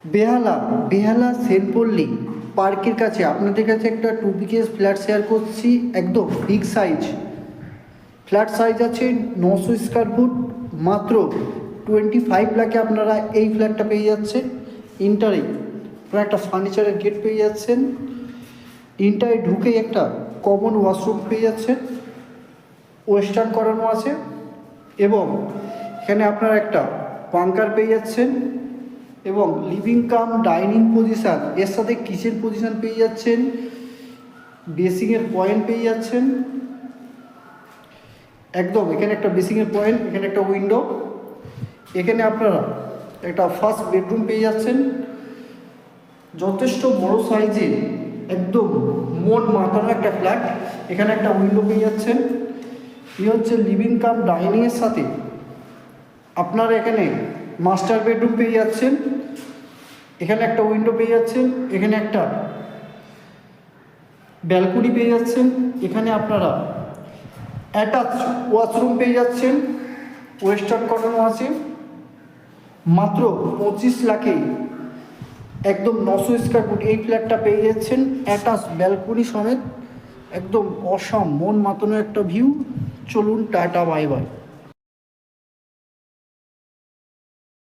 বেহালা বেহালা সেনপল্লী পার্কের কাছে আপনাদের কাছে একটা 2 BHK ফ্ল্যাট শেয়ার করছি। একদম বিগ সাইজ ফ্ল্যাট সাইজ আছে 900 স্কোয়ার ফুট, মাত্র 25 লাখে আপনারা এই ফ্ল্যাটটা পেয়ে যাচ্ছেন। ইন্টারে আপনারা একটা ফার্নিচারের গেট পেয়ে যাচ্ছেন। ইন্টারে ঢুকেই একটা কমন ওয়াশরুম পেয়ে যাচ্ছেন, ওয়েস্টার্ন করানো আছে, এবং এখানে আপনারা একটা বাঙ্কার পেয়ে যাচ্ছেন এবং লিভিং কাম ডাইনিং পজিশান, এর সাথে কিচেন পজিশান পেয়ে যাচ্ছেন, বেসিংয়ের পয়েন্ট পেয়ে যাচ্ছেন। একদম এখানে একটা বেসিংয়ের পয়েন্ট, এখানে একটা উইন্ডো, এখানে আপনারা একটা ফার্স্ট বেডরুম পেয়ে যাচ্ছেন। যথেষ্ট বড় সাইজে একদম মন মাতানো একটা ফ্ল্যাট। এখানে একটা উইন্ডো পেয়ে যাচ্ছেন। এই হচ্ছে লিভিং কাম ডাইনিংয়ের সাথে আপনারা এখানে মাস্টার বেডরুম পেয়ে যাচ্ছেন। এখানে একটা উইন্ডো পেয়ে যাচ্ছেন, এখানে একটা ব্যালকনি পেয়ে যাচ্ছেন। এখানে আপনারা অ্যাটাচ ওয়াশরুম পেয়ে যাচ্ছেন, ওয়েস্টার্ন করানো আছে। মাত্র 25 লাখে একদম 900 স্কোয়ার ফুট এই ফ্ল্যাটটা পেয়ে যাচ্ছেন, অ্যাটাচ ব্যালকনি সমেত। একদম অসাম মন মাতানো একটা ভিউ। চলুন, টাটা, বাই বাই।